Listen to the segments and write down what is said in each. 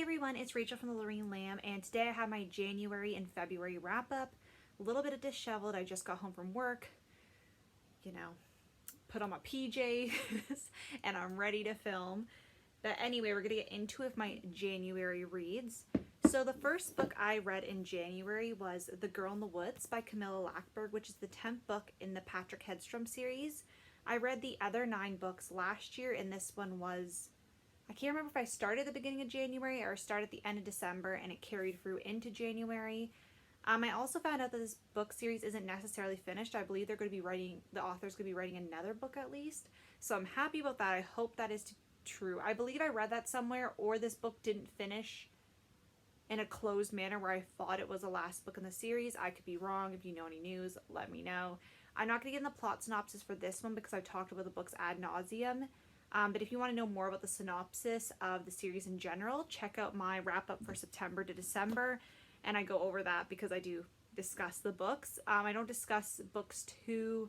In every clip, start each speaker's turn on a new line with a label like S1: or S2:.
S1: everyone, it's Rachel from the Lorraine Lamb, and today I have my January and February wrap up. A little bit of disheveled. I just got home from work, put on my PJs, and I'm ready to film. But anyway, we're gonna get into it with my January reads. So the first book I read in January was The Girl in the Woods by Camilla Lackberg, which is the 10th book in the Patrick Hedstrom series. I read the other 9 books last year, and this one was, I can't remember if I started at the beginning of January or started at the end of December and it carried through into January. I also found out that this book series isn't necessarily finished. I believe the author's going to be writing another book at least. So I'm happy about that. I hope that is true. I believe I read that somewhere, or this book didn't finish in a closed manner where I thought it was the last book in the series. I could be wrong. If you know any news, let me know. I'm not going to get in the plot synopsis for this one because I've talked about the books ad nauseum. But if you want to know more about the synopsis of the series in general, check out my wrap up for September to December, and I go over that because I do discuss the books. I don't discuss books 2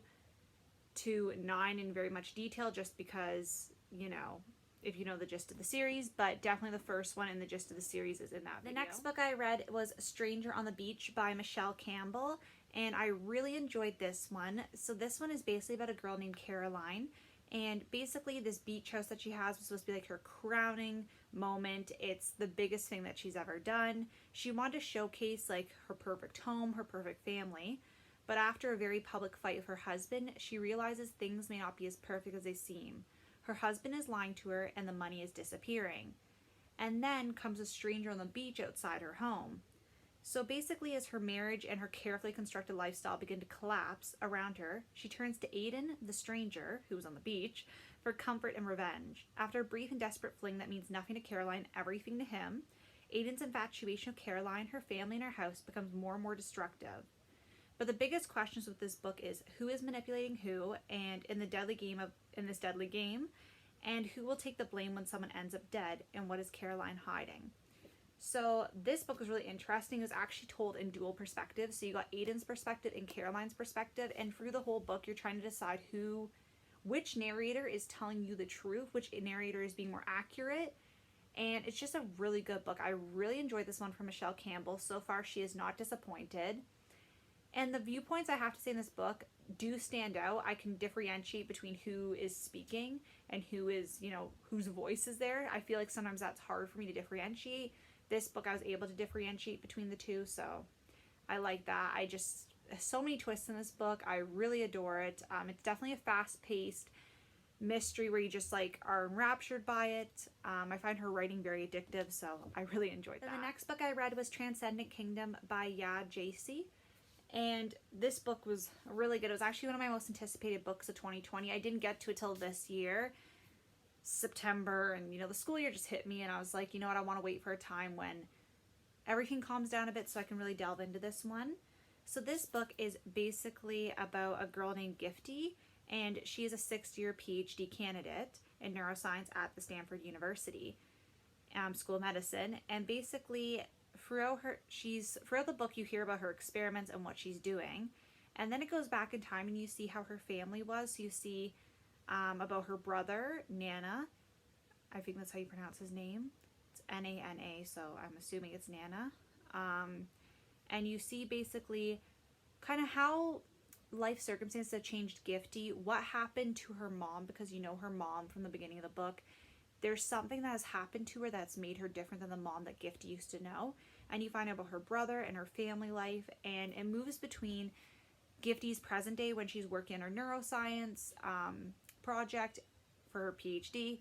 S1: to 9 in very much detail just because, if you know the gist of the series, but definitely the first one and the gist of the series is in that video. The next book I read was Stranger on the Beach by Michelle Campbell, and I really enjoyed this one. So this one is basically about a girl named Caroline. And basically this beach house that she has was supposed to be like her crowning moment. It's the biggest thing that she's ever done. She wanted to showcase like her perfect home, her perfect family. But after a very public fight with her husband, she realizes things may not be as perfect as they seem. Her husband is lying to her and the money is disappearing. And then comes a stranger on the beach outside her home. So basically, as her marriage and her carefully constructed lifestyle begin to collapse around her, she turns to Aiden, the stranger, who was on the beach, for comfort and revenge. After a brief and desperate fling that means nothing to Caroline, everything to him, Aiden's infatuation with Caroline, her family, and her house becomes more and more destructive. But the biggest questions with this book is who is manipulating who, and in this deadly game, and who will take the blame when someone ends up dead, and what is Caroline hiding? So this book was really interesting. It was actually told in dual perspectives. So you got Aiden's perspective and Caroline's perspective. And through the whole book, you're trying to decide which narrator is telling you the truth, which narrator is being more accurate. And it's just a really good book. I really enjoyed this one from Michelle Campbell. So far, she is not disappointed. And the viewpoints I have to say in this book do stand out. I can differentiate between who is speaking and who is, whose voice is there. I feel like sometimes that's hard for me to differentiate. This book I was able to differentiate between the two, so I like that. So many twists in this book. I really adore it. It's definitely a fast-paced mystery where you just are enraptured by it. I find her writing very addictive, so I really enjoyed that. The next book I read was Transcendent Kingdom by Ya Jacy, and this book was really good. It was actually one of my most anticipated books of 2020. I didn't get to it till this year, September, and the school year just hit me, and I was like, I want to wait for a time when everything calms down a bit so I can really delve into this one. So this book is basically about a girl named Gifty, and she is a 6th-year PhD candidate in neuroscience at the Stanford University School of Medicine. And basically throughout the book you hear about her experiments and what she's doing, and then it goes back in time and you see how her family was. So you see about her brother, Nana. I think that's how you pronounce his name. It's Nana, so I'm assuming it's Nana. And you see basically kind of how life circumstances have changed Gifty, what happened to her mom, because her mom from the beginning of the book. There's something that has happened to her that's made her different than the mom that Gifty used to know. And you find out about her brother and her family life, and it moves between Gifty's present day when she's working on her neuroscience project for her PhD.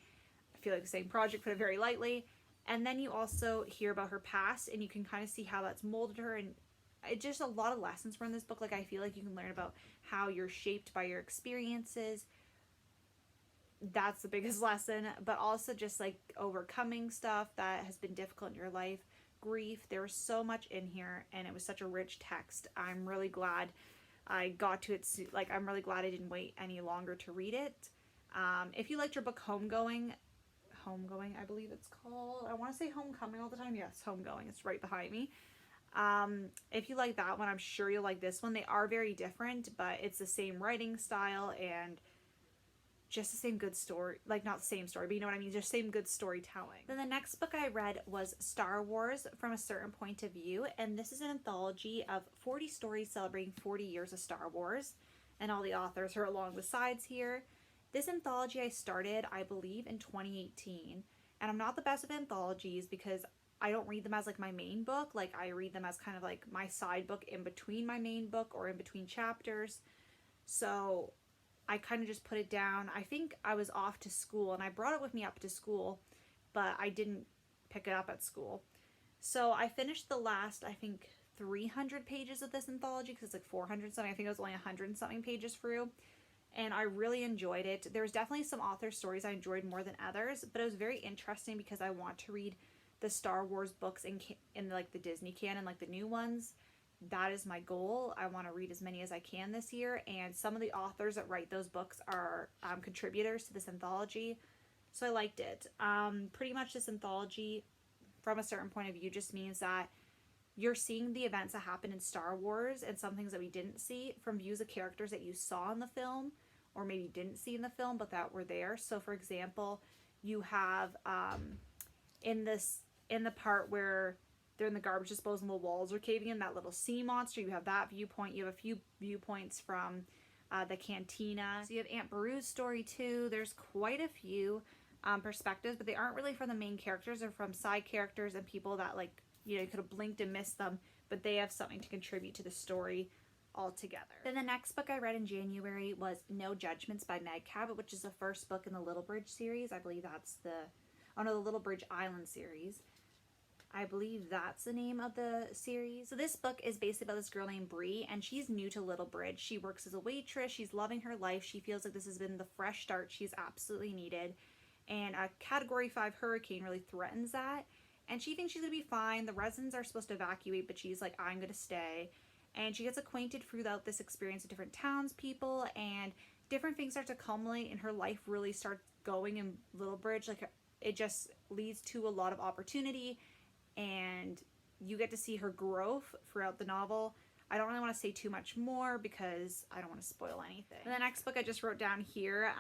S1: I feel like the same project, put it very lightly. And then you also hear about her past, and you can kind of see how that's molded her, and it's just a lot of lessons were in this book. I feel like you can learn about how you're shaped by your experiences. That's the biggest lesson, but also just overcoming stuff that has been difficult in your life, grief. There was so much in here, and it was such a rich text. I'm really glad I got to it. I'm really glad I didn't wait any longer to read it. If you liked your book Homegoing, I believe it's called. I want to say Homecoming all the time. Yes, Homegoing. It's right behind me. If you like that one, I'm sure you'll like this one. They are very different, but it's the same writing style, and just the same good story, like not the same story, but you know what I mean, just same good storytelling. Then the next book I read was Star Wars from a Certain Point of View, and this is an anthology of 40 stories celebrating 40 years of Star Wars, and all the authors are along the sides here. This anthology I started, I believe, in 2018, and I'm not the best with anthologies because I don't read them as like my main book. Like I read them as kind of like my side book in between my main book or in between chapters. So I kind of just put it down. I think I was off to school and I brought it with me up to school, but I didn't pick it up at school. So I finished the last, I think, 300 pages of this anthology because it's like 400 something. I think it was only 100 something pages through. And I really enjoyed it. There was definitely some author stories I enjoyed more than others, but it was very interesting because I want to read the Star Wars books in like the Disney canon, like the new ones. That is my goal. I want to read as many as I can this year, and some of the authors that write those books are contributors to this anthology, so I liked it. Pretty much this anthology, from a certain point of view, just means that you're seeing the events that happen in Star Wars and some things that we didn't see from views of characters that you saw in the film or maybe didn't see in the film but that were there. So for example, you have in the part where they're in the garbage disposal and the walls are caving in, that little sea monster, you have that viewpoint. You have a few viewpoints from the cantina. So you have Aunt Beru's story too. There's quite a few perspectives, but they aren't really from the main characters. They're from side characters and people that, like, you know, you could have blinked and missed them, but they have something to contribute to the story altogether. Then the next book I read in January was No Judgements by Meg Cabot, which is the first book in the Little Bridge series. I believe that's the Little Bridge Island series. I believe that's the name of the series. So this book is basically about this girl named Bree, and she's new to Little Bridge. She works as a waitress. She's loving her life. She feels like this has been the fresh start she's absolutely needed. And a Category 5 hurricane really threatens that. And she thinks she's going to be fine. The residents are supposed to evacuate, but she's like, I'm going to stay. And she gets acquainted throughout this experience with different townspeople, and different things start to culminate, and her life really starts going in Little Bridge. Like, it just leads to a lot of opportunity, and you get to see her growth throughout the novel. I don't really want to say too much more because I don't want to spoil anything. And the next book I just wrote down here,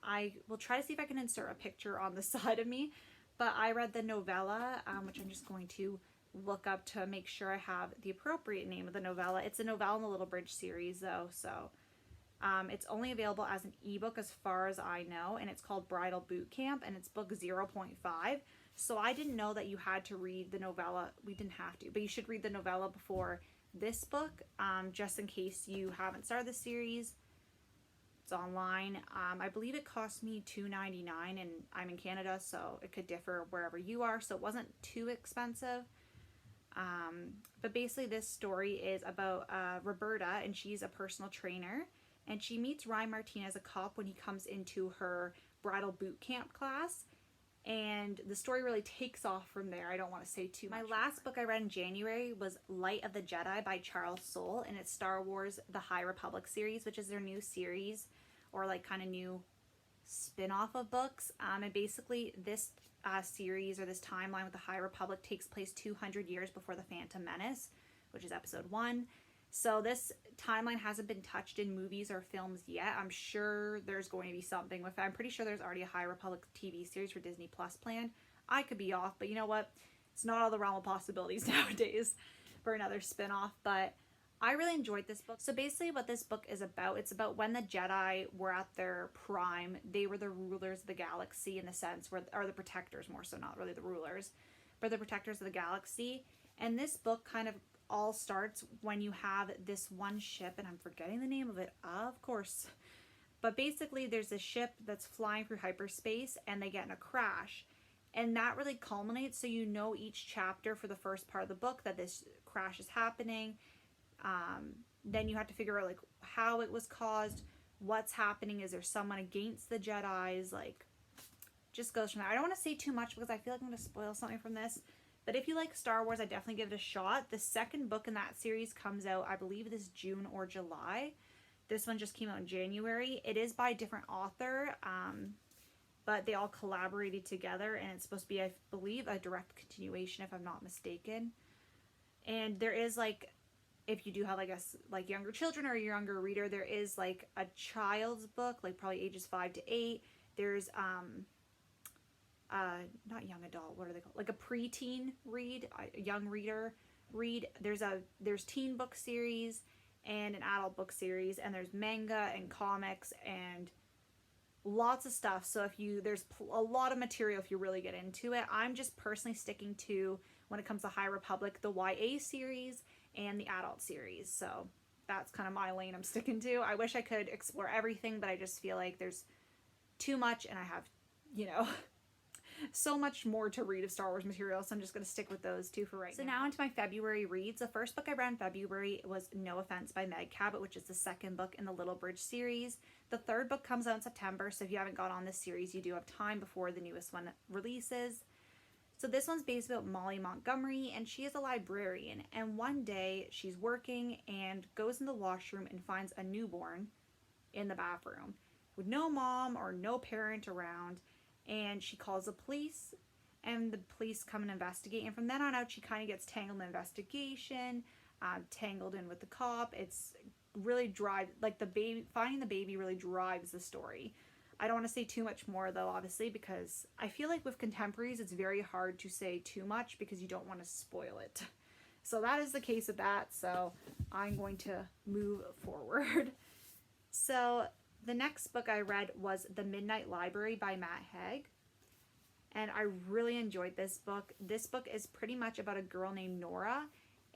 S1: I will try to see if I can insert a picture on the side of me, but I read the novella, which I'm just going to look up to make sure I have the appropriate name of the novella. It's a novella in the Little Bridge series though, so it's only available as an ebook as far as I know, and it's called Bridal Boot Camp, and it's book 0.5. So I didn't know that you had to read the novella. We didn't have to, but you should read the novella before this book, just in case you haven't started the series. It's online. I believe it cost me $2.99, and I'm in Canada, so it could differ wherever you are, so it wasn't too expensive. But basically this story is about Roberta, and she's a personal trainer, and she meets Ryan Martinez, a cop, when he comes into her bridal boot camp class, and the story really takes off from there. I don't want to say too much. My last book I read in January was Light of the Jedi by Charles Soule, and it's Star Wars The High Republic series, which is their new series, or like kind of new spin-off of books. And basically this series, or this timeline with the High Republic, takes place 200 years before the Phantom Menace, which is episode 1. So this timeline hasn't been touched in movies or films yet. I'm sure there's going to be something with it. I'm pretty sure there's already a High Republic TV series for Disney Plus planned. I could be off, but you know what? It's not all the realm of possibilities nowadays for another spin-off, but I really enjoyed this book. So basically what this book is about, it's about when the Jedi were at their prime. They were the rulers of the galaxy, in the sense, or the protectors more so, not really the rulers, but the protectors of the galaxy. And this book kind of all starts when you have this one ship, and I'm forgetting the name of it, of course. But basically there's a ship that's flying through hyperspace, and they get in a crash. And that really culminates, so you know each chapter for the first part of the book that this crash is happening. Then you have to figure out like how it was caused, what's happening, is there someone against the Jedis, like, just goes from there. I don't want to say too much because I feel like I'm going to spoil something from this, but if you like Star Wars, I definitely give it a shot. The second book in that series comes out, I believe, this June or July. This one just came out in January. It is by a different author, but they all collaborated together, and it's supposed to be, I believe, a direct continuation if I'm not mistaken. And there is like if you do have like younger children or a younger reader, there is like a child's book, like probably ages 5 to 8. There's not young adult, what are they called, like a preteen read, a young reader read. There's teen book series and an adult book series, and there's manga and comics and lots of stuff. So there's a lot of material if you really get into it. I'm just personally sticking to, when it comes to High Republic, the YA series and the adult series. So that's kind of my lane I'm sticking to. I wish I could explore everything, but I just feel like there's too much, and I have, so much more to read of Star Wars material, so I'm just going to stick with those two for right now. So now into my February reads. The first book I read in February was No Offense by Meg Cabot, which is the second book in the Little Bridge series. The third book comes out in September, so if you haven't got on this series, you do have time before the newest one releases. So this one's based about Molly Montgomery, and she is a librarian, and one day she's working and goes in the washroom and finds a newborn in the bathroom with no mom or no parent around, and she calls the police, and the police come and investigate, and from then on out she kind of gets tangled in the investigation, tangled in with the cop. It's really finding the baby really drives the story. I don't want to say too much more though, obviously, because I feel like with contemporaries it's very hard to say too much because you don't want to spoil it. So that is the case with that, so I'm going to move forward. So the next book I read was The Midnight Library by Matt Haig, and I really enjoyed this book. This book is pretty much about a girl named Nora,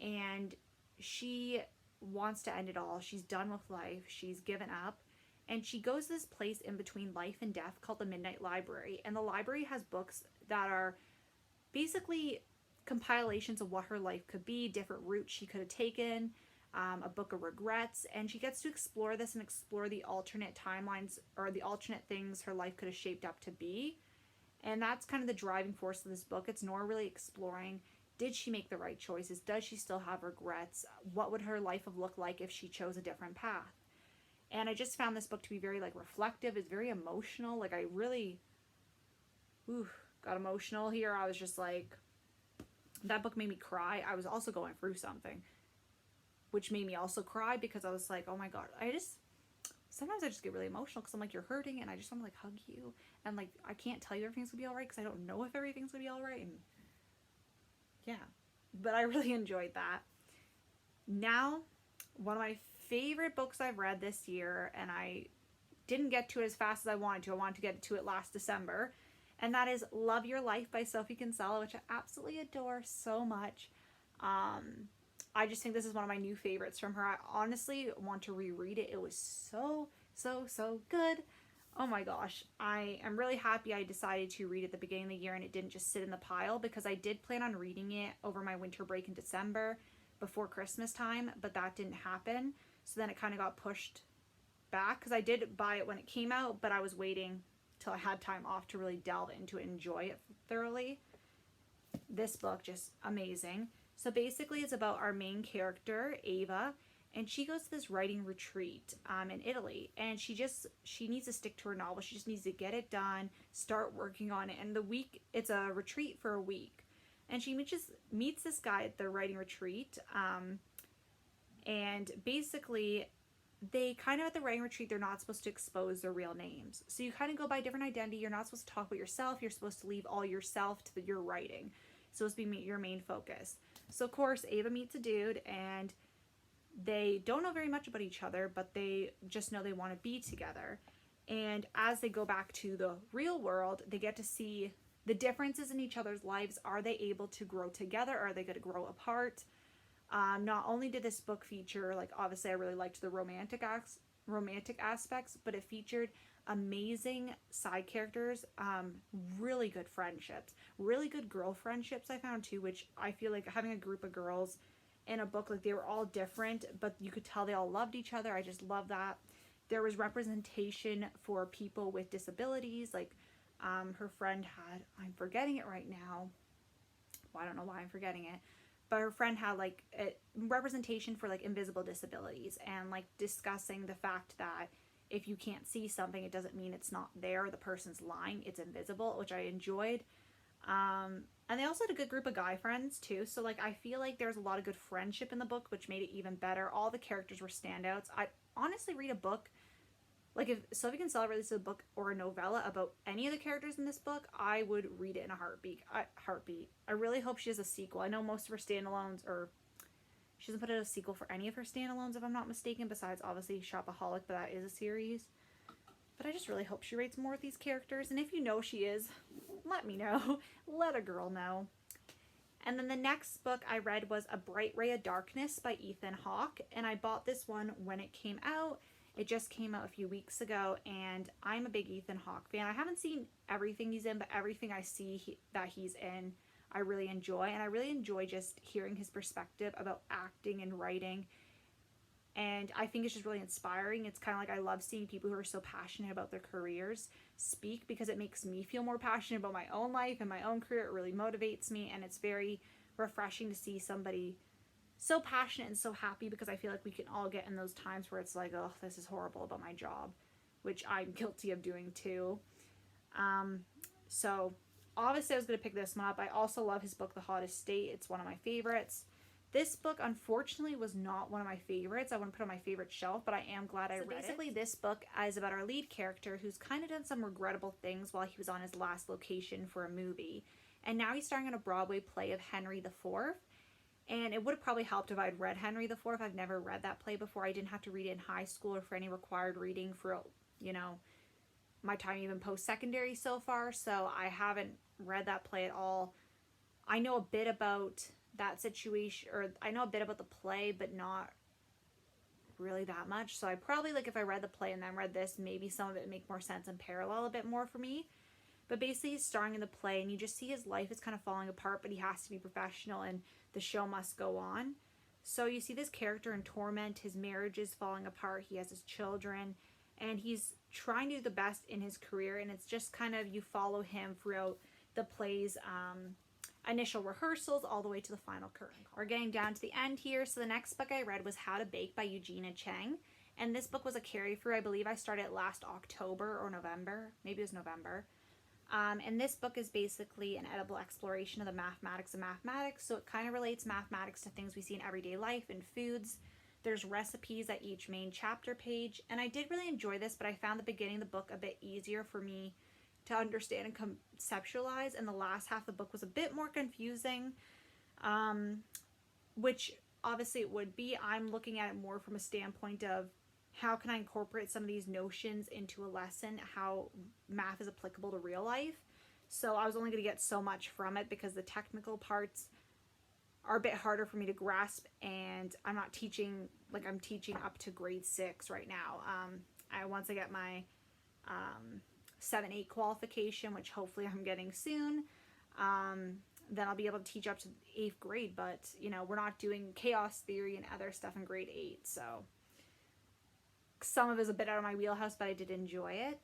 S1: and she wants to end it all. She's done with life. She's given up. And she goes to this place in between life and death called the Midnight Library. And the library has books that are basically compilations of what her life could be, different routes she could have taken, a book of regrets. And she gets to explore this and explore the alternate timelines or the alternate things her life could have shaped up to be. And that's kind of the driving force of this book. It's Nora really exploring, did she make the right choices? Does she still have regrets? What would her life have looked like if she chose a different path? And I just found this book to be very reflective. It's very emotional. Like I really got emotional here. I was just like, that book made me cry. I was also going through something, which made me also cry because I was like, oh my God, sometimes I just get really emotional because I'm like, you're hurting and I just want to hug you. And I can't tell you everything's gonna be all right because I don't know if everything's gonna be all right. And yeah, but I really enjoyed that. Now, one of my favorite books I've read this year, and I didn't get to it as fast as I wanted to. I wanted to get to it last December, and that is Love Your Life by Sophie Kinsella, which I absolutely adore so much. I just think this is one of my new favorites from her. I honestly want to reread it. It was so good. Oh my gosh. I am really happy I decided to read it at the beginning of the year and it didn't just sit in the pile, because I did plan on reading it over my winter break in December before Christmas time, but that didn't happen. So then it kind of got pushed back, because I did buy it when it came out, but I was waiting till I had time off to really delve into it and enjoy it thoroughly. This book, just amazing. So basically it's about our main character, Ava, and she goes to this writing retreat in Italy, and she needs to stick to her novel. She just needs to get it done, start working on it, and it's a retreat for a week. And she meets this guy at the writing retreat, and basically they kind of, at the writing retreat, they're not supposed to expose their real names. So you kind of go by different identity. You're not supposed to talk about yourself. You're supposed to leave all yourself to your writing. It's supposed to be your main focus. So of course, Ava meets a dude, and they don't know very much about each other, but they just know they want to be together. And as they go back to the real world, they get to see the differences in each other's lives. Are they able to grow together? Or are they going to grow apart? Not only did this book feature, obviously I really liked the romantic aspects, but it featured amazing side characters, really good friendships, really good girl friendships I found too, which I feel like having a group of girls in a book, they were all different, but you could tell they all loved each other. I just love that. There was representation for people with disabilities, her friend had, I'm forgetting it right now. Well, I don't know why I'm forgetting it. But her friend had a representation for invisible disabilities, and discussing the fact that if you can't see something, it doesn't mean it's not there. The person's lying. It's invisible, which I enjoyed. And they also had a good group of guy friends too. So like I feel like there's a lot of good friendship in the book, which made it even better. All the characters were standouts. I honestly read a book like if Sylvie Kinsella releases a book or a novella about any of the characters in this book, I would read it in a heartbeat. I really hope she has a sequel. I know most of her standalones, or she doesn't put out a sequel for any of her standalones, if I'm not mistaken, besides obviously Shopaholic, but that is a series. But I just really hope she writes more with these characters. And if you know she is, let me know. Let a girl know. And then the next book I read was A Bright Ray of Darkness by Ethan Hawke. And I bought this one when it came out. It just came out a few weeks ago, and I'm a big Ethan Hawke fan. I haven't seen everything he's in, but everything I see that he's in, I really enjoy. And I really enjoy just hearing his perspective about acting and writing. And I think it's just really inspiring. It's kind of like I love seeing people who are so passionate about their careers speak, because it makes me feel more passionate about my own life and my own career. It really motivates me, and it's very refreshing to see somebody so passionate and so happy, because I feel like we can all get in those times where it's like, oh, this is horrible about my job, which I'm guilty of doing too. So obviously I was going to pick this one up. I also love his book, The Hottest State. It's one of my favorites. This book, unfortunately, was not one of my favorites. I wouldn't put it on my favorite shelf, but I am glad I read it. Basically, this book is about our lead character who's kind of done some regrettable things while he was on his last location for a movie. And now he's starring in a Broadway play of Henry IV. And it would have probably helped if I'd read Henry IV. I've never read that play before. I didn't have to read it in high school or for any required reading for, my time even post-secondary so far. So I haven't read that play at all. I know a bit about that situation, or I know a bit about the play, but not really that much. So I probably, if I read the play and then read this, maybe some of it would make more sense and parallel a bit more for me. But basically he's starring in the play, and you just see his life is kind of falling apart, but he has to be professional and the show must go on. So you see this character in torment. His marriage is falling apart. He has his children, and he's trying to do the best in his career. And it's just kind of, you follow him throughout the play's initial rehearsals all the way to the final curtain. We're getting down to the end here. So the next book I read was How to Bake by Eugenia Cheng. And this book was a carry through. I believe I started it last October or November. Maybe it was November. And this book is basically an edible exploration of the mathematics of mathematics. So it kind of relates mathematics to things we see in everyday life and foods. There's recipes at each main chapter page. And I did really enjoy this, but I found the beginning of the book a bit easier for me to understand and conceptualize. And the last half of the book was a bit more confusing, which obviously it would be. I'm looking at it more from a standpoint of, how can I incorporate some of these notions into a lesson, how math is applicable to real life. So I was only going to get so much from it, because the technical parts are a bit harder for me to grasp, and I'm not teaching, I'm teaching up to grade 6 right now. Once I get my 7-8 qualification, which hopefully I'm getting soon, then I'll be able to teach up to 8th grade, but we're not doing chaos theory and other stuff in grade 8, so some of it is a bit out of my wheelhouse, but I did enjoy it.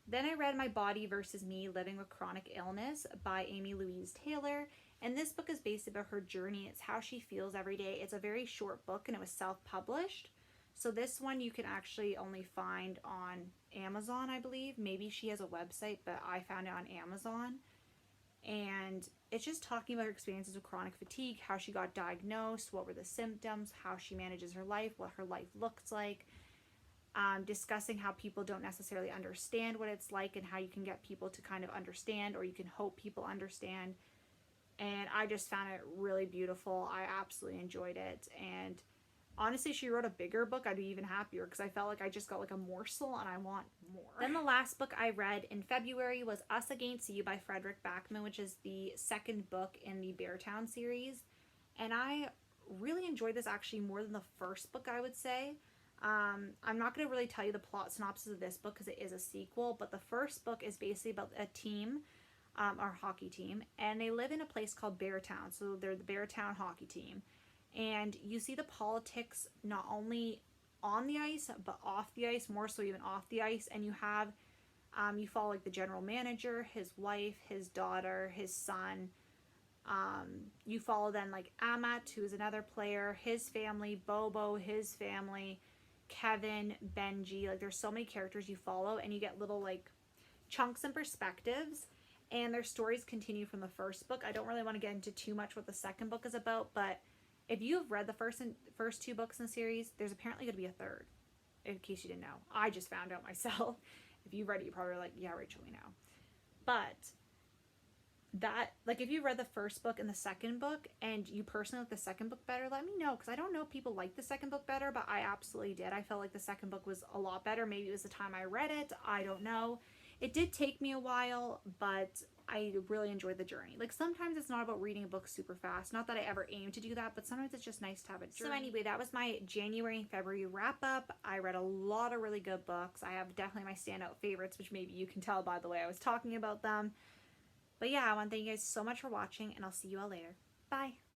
S1: Then I read My Body versus Me, Living with Chronic Illness by Amy Louise Taylor. And this book is based about her journey. It's how she feels every day. It's a very short book, and it was self-published. So this one you can actually only find on Amazon, I believe. Maybe she has a website, but I found it on Amazon. And it's just talking about her experiences with chronic fatigue, how she got diagnosed, what were the symptoms, how she manages her life, what her life looks like. Discussing how people don't necessarily understand what it's like, and how you can get people to kind of understand, or you can hope people understand. And I just found it really beautiful. I absolutely enjoyed it. And honestly, she wrote a bigger book, I'd be even happier, because I felt like I just got a morsel and I want more. Then the last book I read in February was Us Against You by Frederick Backman, which is the second book in the Beartown series. And I really enjoyed this actually more than the first book, I would say. I'm not going to really tell you the plot synopsis of this book because it is a sequel, but the first book is basically about a team, our hockey team, and they live in a place called Beartown. So they're the Beartown hockey team. And you see the politics not only on the ice, but off the ice, more so even off the ice. And you have, you follow the general manager, his wife, his daughter, his son. You follow then Amat, who's another player, his family, Bobo, his family, Kevin, Benji. There's so many characters you follow, and you get little chunks and perspectives. and their stories continue from the first book. I don't really want to get into too much what the second book is about, but if you've read the first two books in the series, there's apparently going to be a third, in case you didn't know. I just found out myself. If you read it, you're probably like, yeah, Rachel, we know. But that, like, if you read the first book and the second book and you personally like the second book better, let me know, because I don't know if people like the second book better, but I absolutely did. I felt like the second book was a lot better. Maybe it was the time I read it, I don't know. It did take me a while, but I really enjoyed the journey. Like, sometimes it's not about reading a book super fast, not that I ever aim to do that, but sometimes it's just nice to have a journey. So anyway, that was my January and February wrap up. I read a lot of really good books. I have definitely my standout favorites, which maybe you can tell by the way I was talking about them. But yeah, I want to thank you guys so much for watching, and I'll see you all later. Bye!